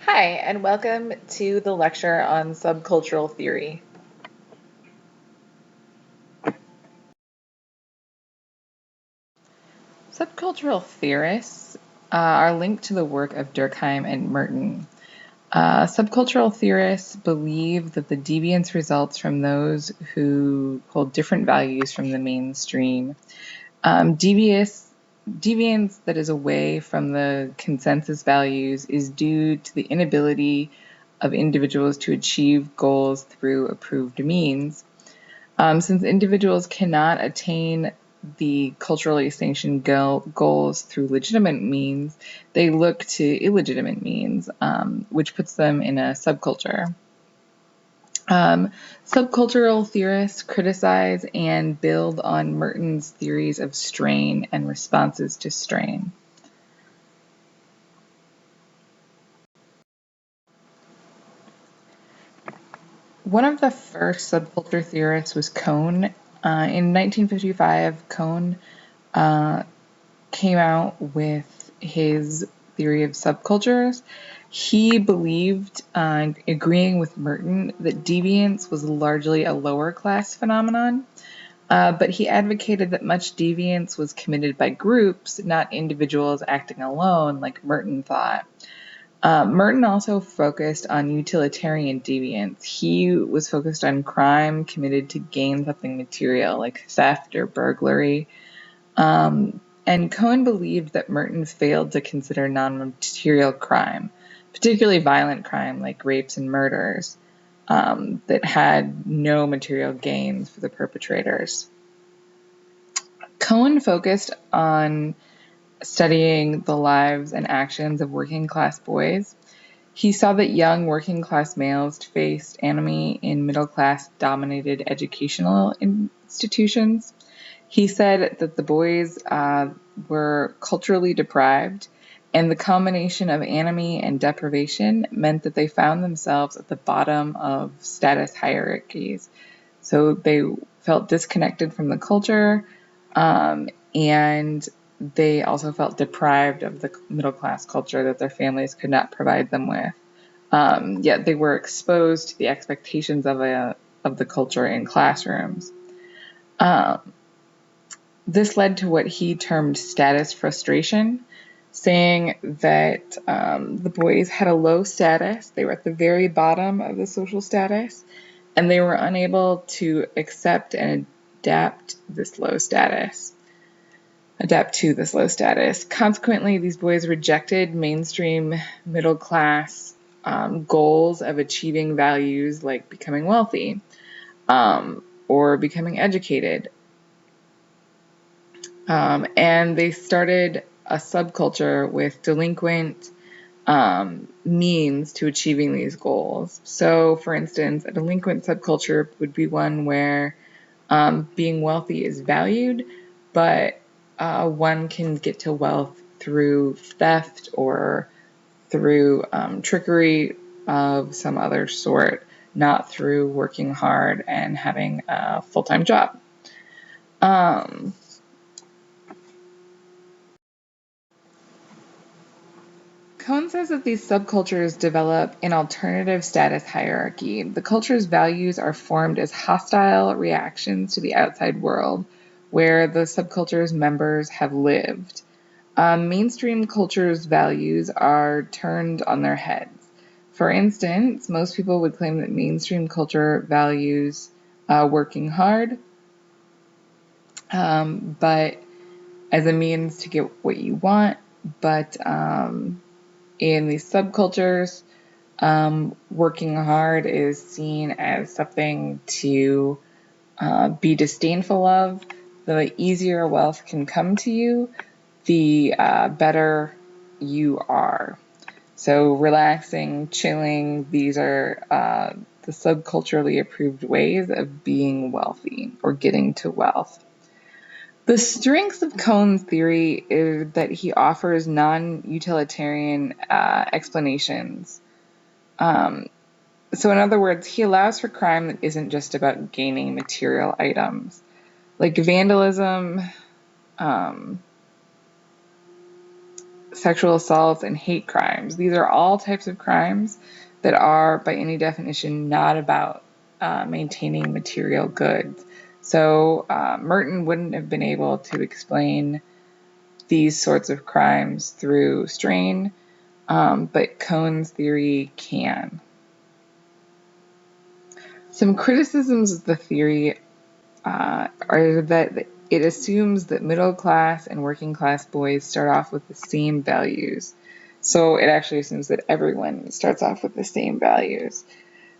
Hi, and welcome to the lecture on subcultural theory. Subcultural theorists are linked to the work of Durkheim and Merton. Subcultural theorists believe that the deviance results from those who hold different values from the mainstream. Deviance that is away from the consensus values is due to the inability of individuals to achieve goals through approved means. Since individuals cannot attain the culturally sanctioned goals through legitimate means, they look to illegitimate means, which puts them in a subculture. Subcultural theorists criticize and build on Merton's theories of strain and responses to strain. One of the first subculture theorists was Cohn. In 1955, Cohn came out with his theory of subcultures. He believed, agreeing with Merton, that deviance was largely a lower class phenomenon, but he advocated that much deviance was committed by groups, not individuals acting alone, like Merton thought. Merton also focused on utilitarian deviance. He was focused on crime committed to gain something material, like theft or burglary. And Cohn believed that Merton failed to consider non-material crime, particularly violent crime like rapes and murders, that had no material gains for the perpetrators. Cohn focused on studying the lives and actions of working class boys. He saw that young working class males faced enemy in middle class dominated educational institutions. He said that the boys were culturally deprived, and the combination of anomie and deprivation meant that they found themselves at the bottom of status hierarchies. So they felt disconnected from the culture, and they also felt deprived of the middle class culture that their families could not provide them with. Yet they were exposed to the expectations of the culture in classrooms. This led to what he termed status frustration, saying that the boys had a low status. They were at the very bottom of the social status, and they were unable to accept and adapt to this low status. Consequently, these boys rejected mainstream middle class goals of achieving values like becoming wealthy or becoming educated. And they started a subculture with delinquent means to achieving these goals. So, for instance, a delinquent subculture would be one where being wealthy is valued, but one can get to wealth through theft or through trickery of some other sort, not through working hard and having a full-time job. Cohn says that these subcultures develop an alternative status hierarchy. The culture's values are formed as hostile reactions to the outside world, where the subculture's members have lived. Mainstream culture's values are turned on their heads. For instance, most people would claim that mainstream culture values working hard, but as a means to get what you want, but in these subcultures, working hard is seen as something to be disdainful of. The easier wealth can come to you, the better you are. So relaxing, chilling, these are the subculturally approved ways of being wealthy or getting to wealth. The strengths of Cohn's theory is that he offers non-utilitarian explanations. So in other words, he allows for crime that isn't just about gaining material items. Like vandalism, sexual assaults, and hate crimes. These are all types of crimes that are, by any definition, not about maintaining material goods. So Merton wouldn't have been able to explain these sorts of crimes through strain, but Cohn's theory can. Some criticisms of the theory are that it assumes that middle class and working class boys start off with the same values. So it actually assumes that everyone starts off with the same values.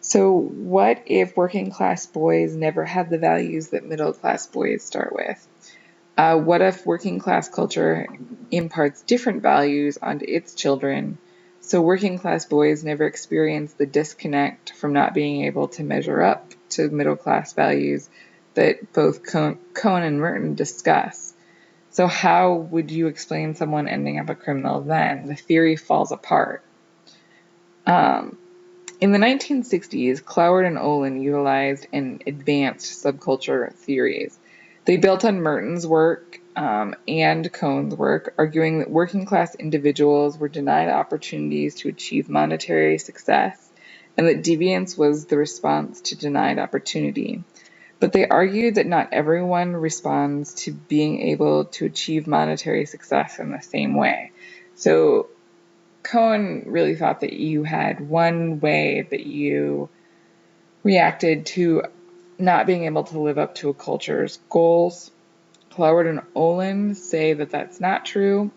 So what if working class boys never have the values that middle class boys start with? What if working class culture imparts different values onto its children, so working class boys never experience the disconnect from not being able to measure up to middle class values that both Cohn and Merton discuss? So how would you explain someone ending up a criminal then? The theory falls apart. In the 1960s, Cloward and Olin utilized and advanced subculture theories. They built on Merton's work and Cohn's work, arguing that working class individuals were denied opportunities to achieve monetary success, and that deviance was the response to denied opportunity. But they argued that not everyone responds to being able to achieve monetary success in the same way. So Cohn really thought that you had one way that you reacted to not being able to live up to a culture's goals. Cloward and Olin say that that's not true,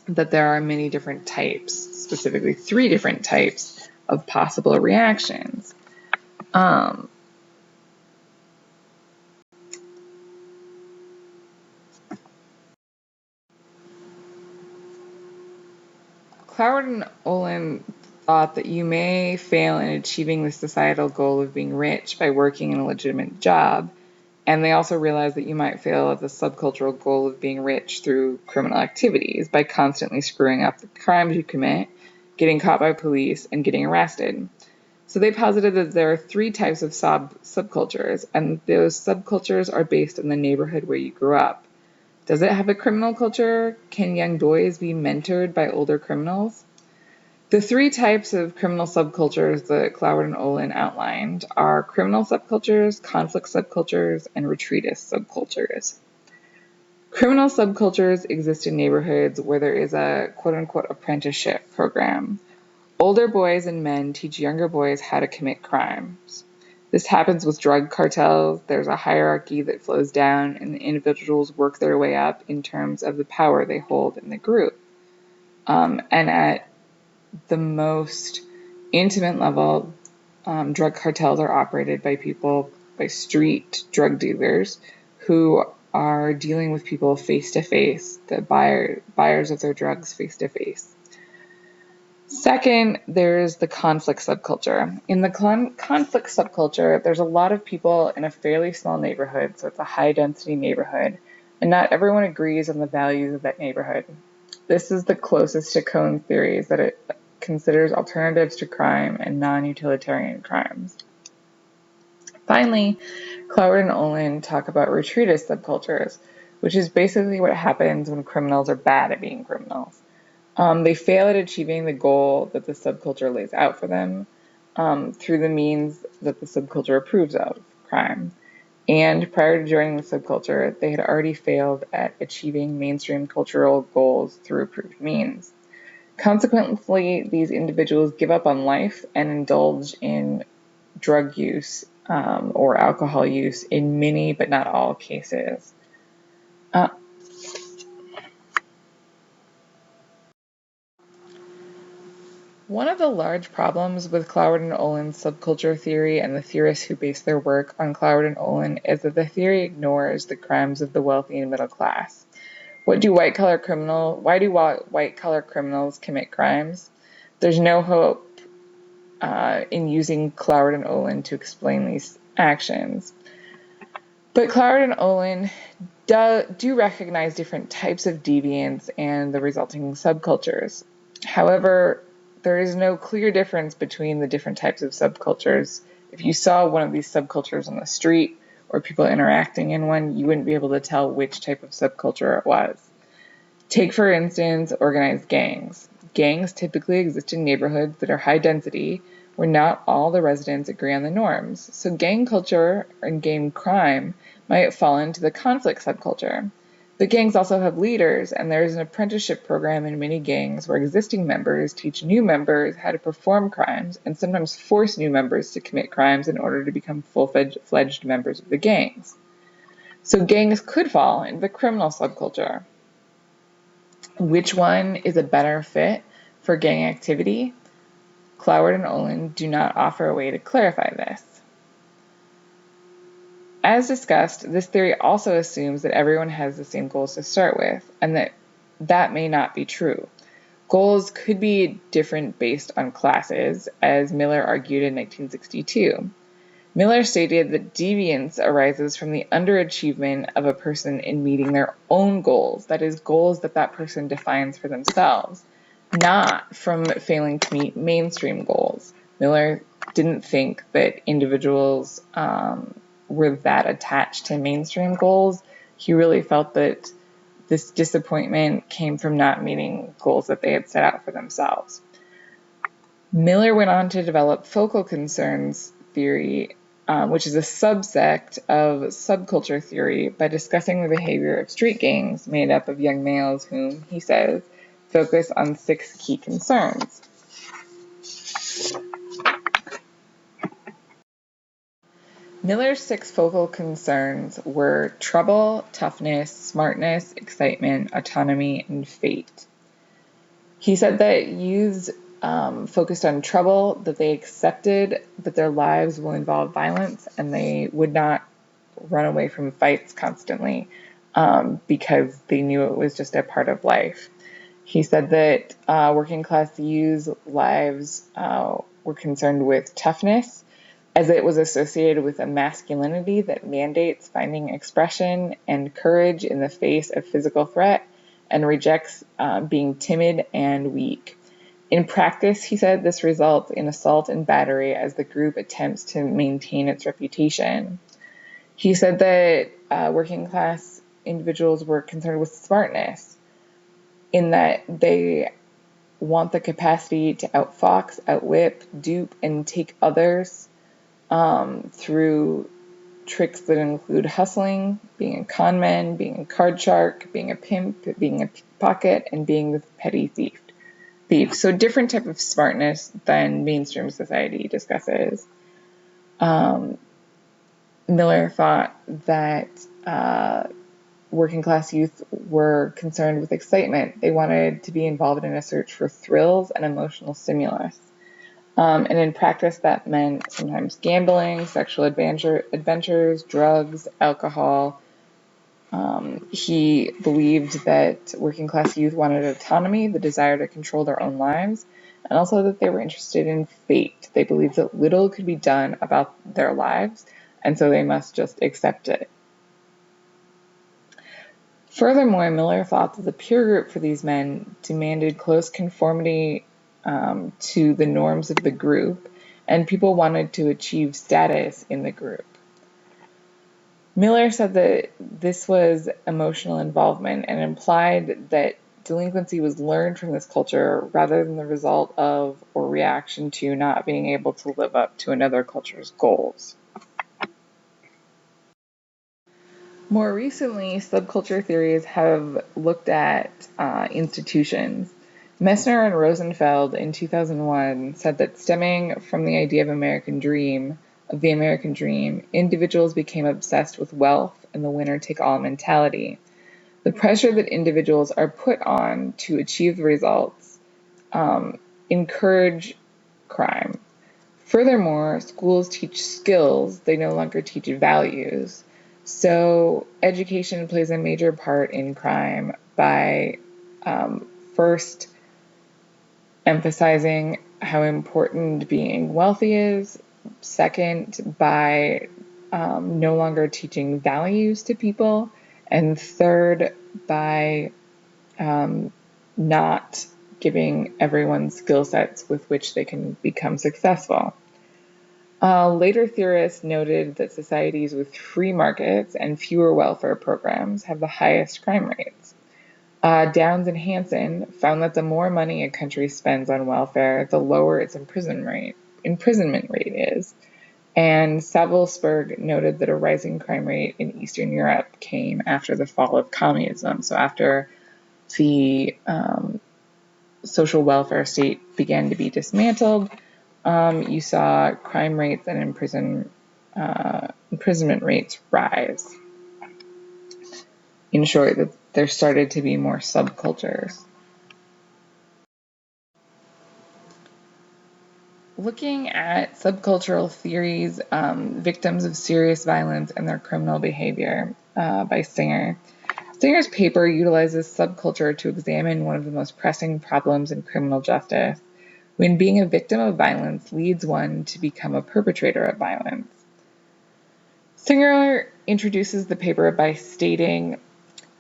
that there are many different types, specifically 3 different types of possible reactions. Cloward and Olin thought that you may fail in achieving the societal goal of being rich by working in a legitimate job, and they also realized that you might fail at the subcultural goal of being rich through criminal activities by constantly screwing up the crimes you commit, getting caught by police, and getting arrested. So they posited that there are 3 types of subcultures, and those subcultures are based on the neighborhood where you grew up. Does it have a criminal culture? Can young boys be mentored by older criminals? The 3 types of criminal subcultures that Cloward and Olin outlined are criminal subcultures, conflict subcultures, and retreatist subcultures. Criminal subcultures exist in neighborhoods where there is a quote-unquote apprenticeship program. Older boys and men teach younger boys how to commit crimes. This happens with drug cartels. There's a hierarchy that flows down, and the individuals work their way up in terms of the power they hold in the group. And at the most intimate level, drug cartels are operated by street drug dealers who are dealing with people face-to-face, the buyers of their drugs face-to-face. Second, there's the conflict subculture. In the conflict subculture, there's a lot of people in a fairly small neighborhood, so it's a high-density neighborhood, and not everyone agrees on the values of that neighborhood. This is the closest to Cohn's theories, that it considers alternatives to crime and non-utilitarian crimes. Finally, Cloward and Olin talk about retreatist subcultures, which is basically what happens when criminals are bad at being criminals. They fail at achieving the goal that the subculture lays out for them through the means that the subculture approves of, crime. And prior to joining the subculture, they had already failed at achieving mainstream cultural goals through approved means. Consequently, these individuals give up on life and indulge in drug use or alcohol use in many but not all cases. One of the large problems with Cloward and Olin's subculture theory and the theorists who base their work on Cloward and Olin is that the theory ignores the crimes of the wealthy and middle class. Why do white-collar criminals commit crimes? There's no hope in using Cloward and Olin to explain these actions. But Cloward and Olin do recognize different types of deviance and the resulting subcultures. However, there is no clear difference between the different types of subcultures. If you saw one of these subcultures on the street or people interacting in one, you wouldn't be able to tell which type of subculture it was. Take, for instance, organized gangs. Gangs typically exist in neighborhoods that are high density, where not all the residents agree on the norms, so gang culture and gang crime might fall into the conflict subculture. But gangs also have leaders, and there is an apprenticeship program in many gangs where existing members teach new members how to perform crimes and sometimes force new members to commit crimes in order to become full-fledged members of the gangs. So gangs could fall into the criminal subculture. Which one is a better fit for gang activity? Cloward and Olin do not offer a way to clarify this. As discussed, this theory also assumes that everyone has the same goals to start with, and that may not be true. Goals could be different based on classes, as Miller argued in 1962. Miller stated that deviance arises from the underachievement of a person in meeting their own goals, that is, goals that that person defines for themselves, not from failing to meet mainstream goals. Miller didn't think that individuals were that attached to mainstream goals. He really felt that this disappointment came from not meeting goals that they had set out for themselves. Miller went on to develop focal concerns theory, which is a subsect of subculture theory, by discussing the behavior of street gangs made up of young males whom, he says, focus on 6 key concerns. Miller's 6 focal concerns were trouble, toughness, smartness, excitement, autonomy, and fate. He said that youths focused on trouble, that they accepted that their lives will involve violence, and they would not run away from fights constantly because they knew it was just a part of life. He said that working class youths' lives were concerned with toughness, as it was associated with a masculinity that mandates finding expression and courage in the face of physical threat and rejects being timid and weak. In practice, he said, this results in assault and battery as the group attempts to maintain its reputation. He said that working class individuals were concerned with smartness, in that they want the capacity to outfox, outwit, dupe, and take others through tricks that include hustling, being a con man, being a card shark, being a pimp, being a pickpocket, and being the petty thief. So different type of smartness than mainstream society discusses. Miller thought that working class youth were concerned with excitement. They wanted to be involved in a search for thrills and emotional stimulus. And in practice, that meant sometimes gambling, sexual adventures, drugs, alcohol. He believed that working class youth wanted autonomy, the desire to control their own lives, and also that they were interested in fate. They believed that little could be done about their lives, and so they must just accept it. Furthermore, Miller thought that the peer group for these men demanded close conformity to the norms of the group, and people wanted to achieve status in the group. Miller said that this was emotional involvement and implied that delinquency was learned from this culture rather than the result of or reaction to not being able to live up to another culture's goals. More recently, subculture theories have looked at institutions. Messner and Rosenfeld in 2001 said that stemming from the idea of the American dream, individuals became obsessed with wealth and the winner-take-all mentality. The pressure that individuals are put on to achieve the results encourage crime. Furthermore, schools teach skills, they no longer teach values. So education plays a major part in crime by first emphasizing how important being wealthy is, second, by no longer teaching values to people, and third, by not giving everyone skill sets with which they can become successful. Later theorists noted that societies with free markets and fewer welfare programs have the highest crime rates. Downs and Hansen found that the more money a country spends on welfare, the lower its imprisonment rate is. And Savelsberg noted that a rising crime rate in Eastern Europe came after the fall of communism. So after the social welfare state began to be dismantled, you saw crime rates and imprisonment rates rise. In short, that there started to be more subcultures. Looking at subcultural theories, victims of serious violence and their criminal behavior by Singer. Singer's paper utilizes subculture to examine one of the most pressing problems in criminal justice, when being a victim of violence leads one to become a perpetrator of violence. Singer introduces the paper by stating,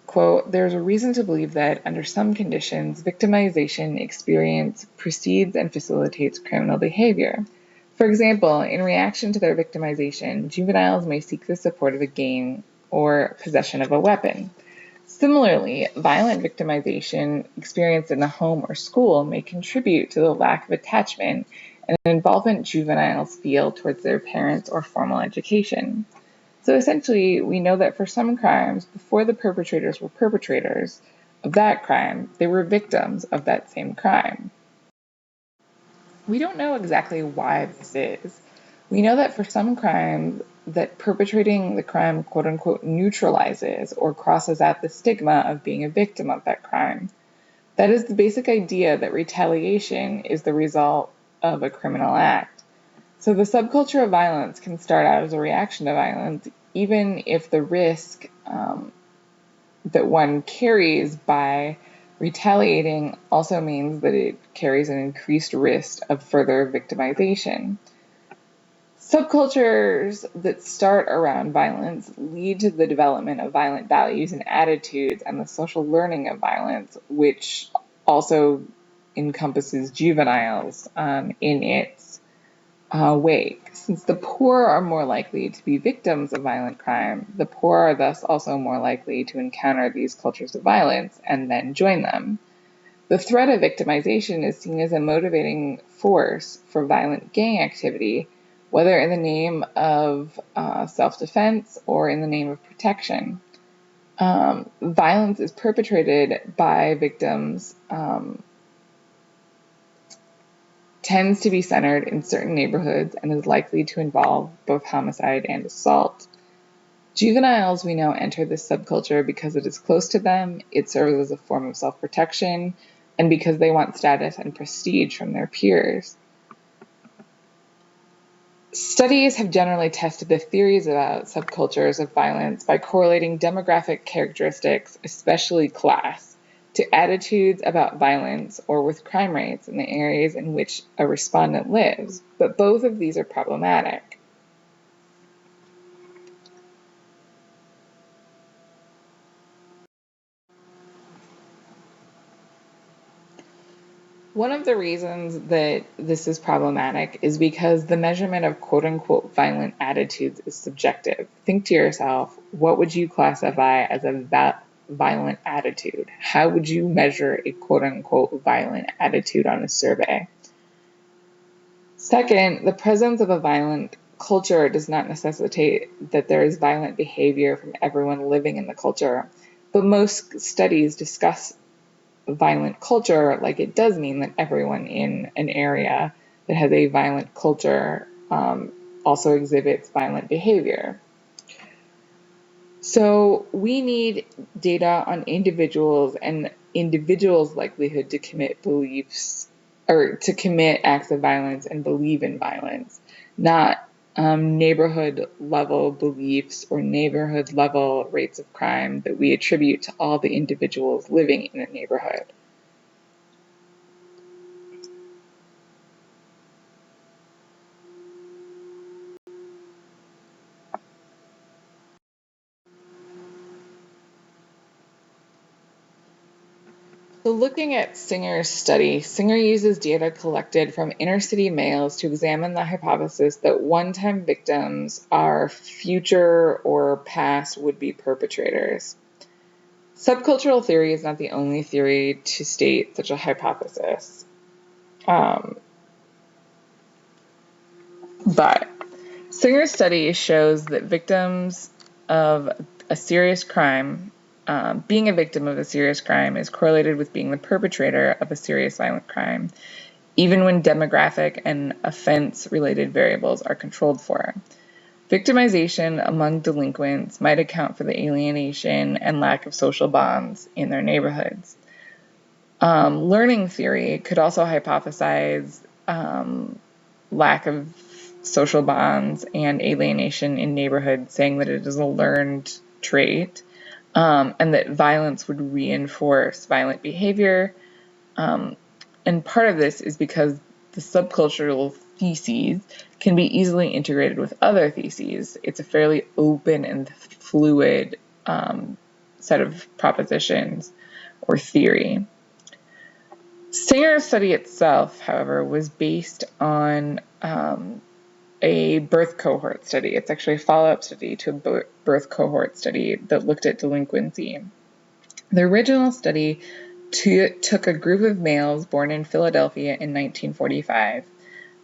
quote, "There's a reason to believe that, under some conditions, victimization experience precedes and facilitates criminal behavior. For example, in reaction to their victimization, juveniles may seek the support of a gang or possession of a weapon. Similarly, violent victimization experienced in the home or school may contribute to the lack of attachment and involvement juveniles feel towards their parents or formal education. So essentially, we know that for some crimes, before the perpetrators were perpetrators of that crime, they were victims of that same crime." We don't know exactly why this is. We know that for some crimes, that perpetrating the crime, quote unquote, neutralizes or crosses out the stigma of being a victim of that crime. That is the basic idea that retaliation is the result of a criminal act. So the subculture of violence can start out as a reaction to violence, even if the risk that one carries by retaliating also means that it carries an increased risk of further victimization. Subcultures that start around violence lead to the development of violent values and attitudes and the social learning of violence, which also encompasses juveniles in its wake. Since the poor are more likely to be victims of violent crime, the poor are thus also more likely to encounter these cultures of violence and then join them. The threat of victimization is seen as a motivating force for violent gang activity, whether in the name of self-defense or in the name of protection. Violence is perpetrated by victims tends to be centered in certain neighborhoods and is likely to involve both homicide and assault. Juveniles, we know, enter this subculture because it is close to them, it serves as a form of self-protection, and because they want status and prestige from their peers. Studies have generally tested the theories about subcultures of violence by correlating demographic characteristics, especially class, to attitudes about violence or with crime rates in the areas in which a respondent lives, but both of these are problematic. One of the reasons that this is problematic is because the measurement of quote-unquote violent attitudes is subjective. Think to yourself, what would you classify as a violent attitude? How would you measure a quote-unquote violent attitude on a survey? Second, the presence of a violent culture does not necessitate that there is violent behavior from everyone living in the culture, but most studies discuss violent culture like it does mean that everyone in an area that has a violent culture also exhibits violent behavior. So we need data on individuals and individuals' likelihood to commit beliefs or to commit acts of violence and believe in violence, not neighborhood level beliefs or neighborhood level rates of crime that we attribute to all the individuals living in a neighborhood. So looking at Singer's study, Singer uses data collected from inner-city males to examine the hypothesis that one-time victims are future or past would-be perpetrators. Subcultural theory is not the only theory to state such a hypothesis. But Singer's study shows that victims of a serious crime, being a victim of a serious crime is correlated with being the perpetrator of a serious violent crime, even when demographic and offense-related variables are controlled for. Victimization among delinquents might account for the alienation and lack of social bonds in their neighborhoods. Learning theory could also hypothesize lack of social bonds and alienation in neighborhoods, saying that it is a learned trait, and that violence would reinforce violent behavior. And part of this is because the subcultural theses can be easily integrated with other theses. It's a fairly open and fluid set of propositions or theory. Singer's study itself, however, was based on a birth cohort study. It's actually a follow-up study to a birth cohort study that looked at delinquency. The original study took a group of males born in Philadelphia in 1945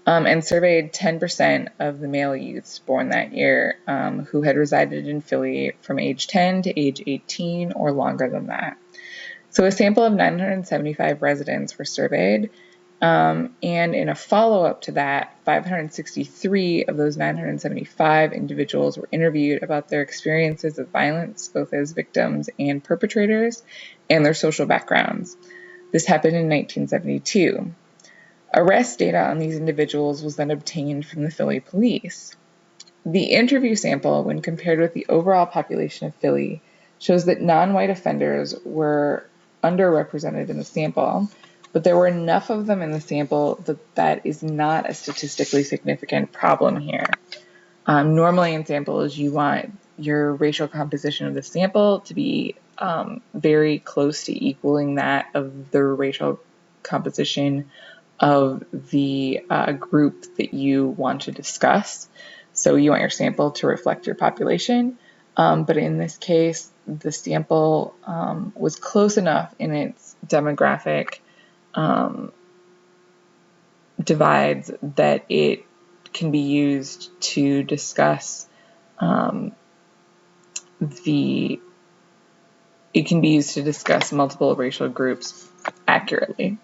and surveyed 10% of the male youths born that year who had resided in Philly from age 10 to age 18 or longer than that. So a sample of 975 residents were surveyed, and in a follow-up to that, 563 of those 975 individuals were interviewed about their experiences of violence, both as victims and perpetrators, and their social backgrounds. This happened in 1972. Arrest data on these individuals was then obtained from the Philly police. The interview sample, when compared with the overall population of Philly, shows that non-white offenders were underrepresented in the sample, but there were enough of them in the sample that is not a statistically significant problem here. Normally in samples, you want your racial composition of the sample to be very close to equaling that of the racial composition of the group that you want to discuss. So you want your sample to reflect your population. But in this case, the sample was close enough in its demographic divides that it can be used to discuss multiple racial groups accurately.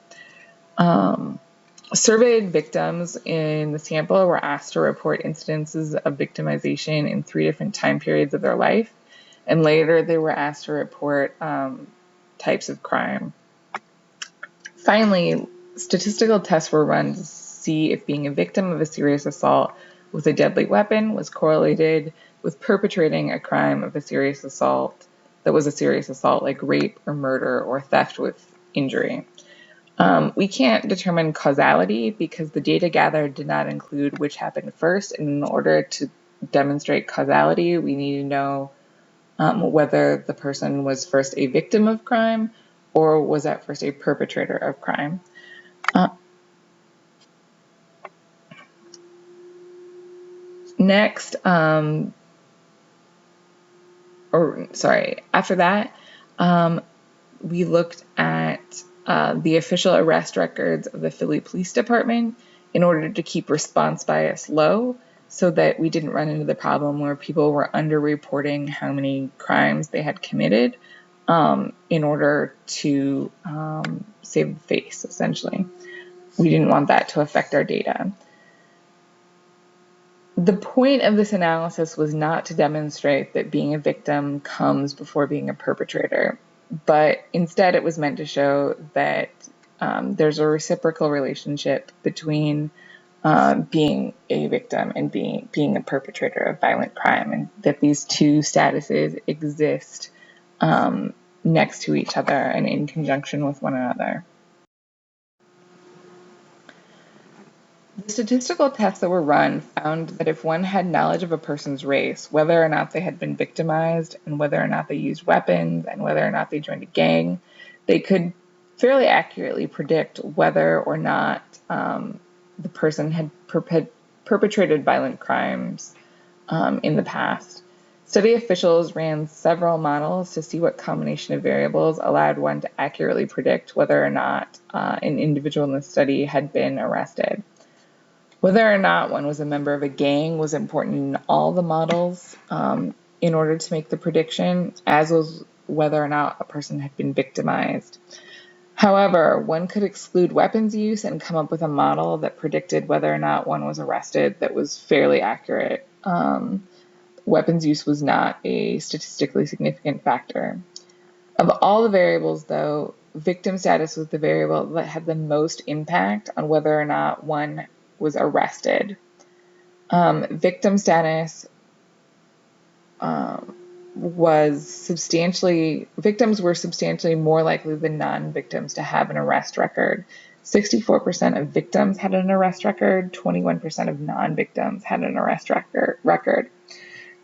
Surveyed victims in the sample were asked to report incidences of victimization in 3 different time periods of their life, and later they were asked to report types of crime. Finally, statistical tests were run to see if being a victim of a serious assault with a deadly weapon was correlated with perpetrating a crime of a serious assault that was a serious assault like rape or murder or theft with injury. We can't determine causality because the data gathered did not include which happened first, and in order to demonstrate causality, we need to know whether the person was first a victim of crime or was at first a perpetrator of crime. After that, we looked at the official arrest records of the Philly Police Department in order to keep response bias low so that we didn't run into the problem where people were underreporting how many crimes they had committed in order to save the face, essentially. We didn't want that to affect our data. The point of this analysis was not to demonstrate that being a victim comes before being a perpetrator, but instead it was meant to show that there's a reciprocal relationship between being a victim and being a perpetrator of violent crime, and that these two statuses exist next to each other and in conjunction with one another. The statistical tests that were run found that if one had knowledge of a person's race, whether or not they had been victimized, and whether or not they used weapons, and whether or not they joined a gang, they could fairly accurately predict whether or not the person had perpetrated violent crimes in the past. Study officials ran several models to see what combination of variables allowed one to accurately predict whether or not an individual in the study had been arrested. Whether or not one was a member of a gang was important in all the models in order to make the prediction, as was whether or not a person had been victimized. However, one could exclude weapons use and come up with a model that predicted whether or not one was arrested that was fairly accurate. Weapons use was not a statistically significant factor. Of all the variables, though, victim status was the variable that had the most impact on whether or not one was arrested. Victim status victims were substantially more likely than non-victims to have an arrest record. 64% of victims had an arrest record, 21% of non-victims had an arrest record.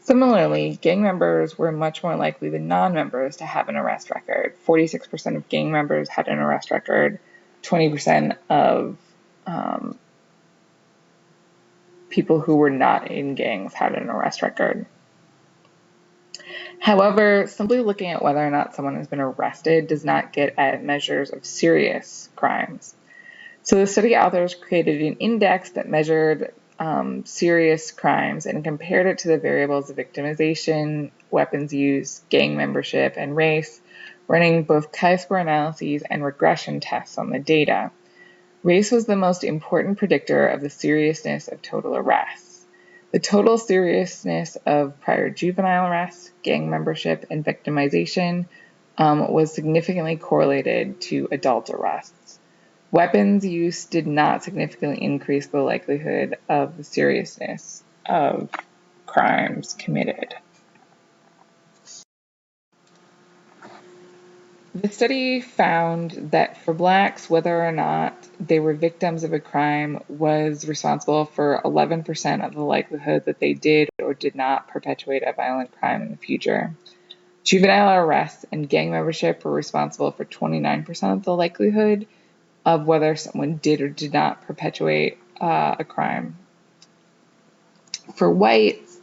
Similarly, gang members were much more likely than non-members to have an arrest record. 46% of gang members had an arrest record, 20% of people who were not in gangs had an arrest record. However, simply looking at whether or not someone has been arrested does not get at measures of serious crimes. So the study authors created an index that measured serious crimes and compared it to the variables of victimization, weapons use, gang membership, and race, running both chi-square analyses and regression tests on the data. Race was the most important predictor of the seriousness of total arrests. The total seriousness of prior juvenile arrests, gang membership, and victimization was significantly correlated to adult arrests. Weapons use did not significantly increase the likelihood of the seriousness of crimes committed. The study found that for Blacks, whether or not they were victims of a crime was responsible for 11% of the likelihood that they did or did not perpetuate a violent crime in the future. Juvenile arrests and gang membership were responsible for 29% of the likelihood of whether someone did or did not perpetuate a crime. For whites,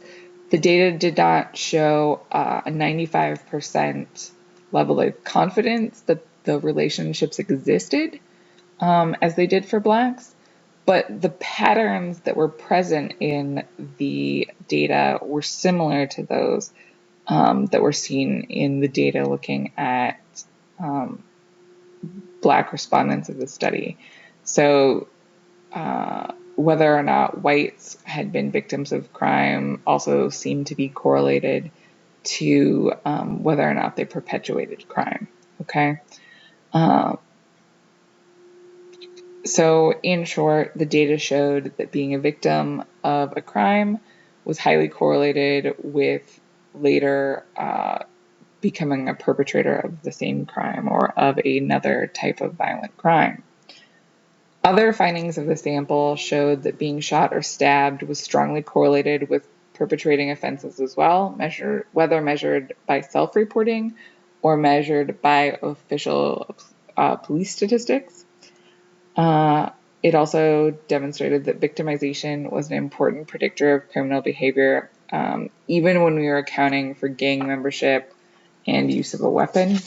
the data did not show a 95% level of confidence that the relationships existed as they did for Blacks, but the patterns that were present in the data were similar to those that were seen in the data looking at Black respondents of the study. So whether or not whites had been victims of crime also seemed to be correlated to whether or not they perpetuated crime. Okay. So in short, the data showed that being a victim of a crime was highly correlated with later becoming a perpetrator of the same crime or of another type of violent crime. Other findings of the sample showed that being shot or stabbed was strongly correlated with perpetrating offenses as well, whether measured by self-reporting or measured by official police statistics. It also demonstrated that victimization was an important predictor of criminal behavior, even when we were accounting for gang membership and use of a weapon.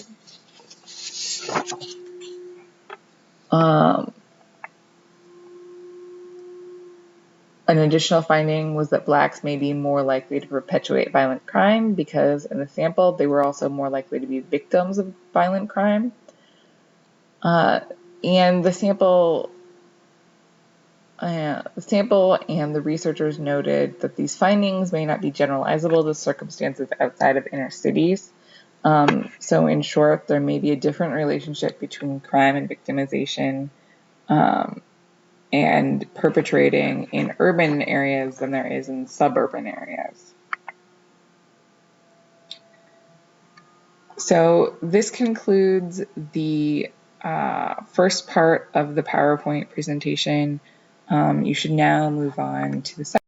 An additional finding was that Blacks may be more likely to perpetuate violent crime because in the sample they were also more likely to be victims of violent crime. And the sample and the researchers noted that these findings may not be generalizable to circumstances outside of inner cities. So in short, there may be a different relationship between crime and victimization and perpetrating in urban areas than there is in suburban areas. So this concludes the first part of the PowerPoint presentation. You should now move on to the second.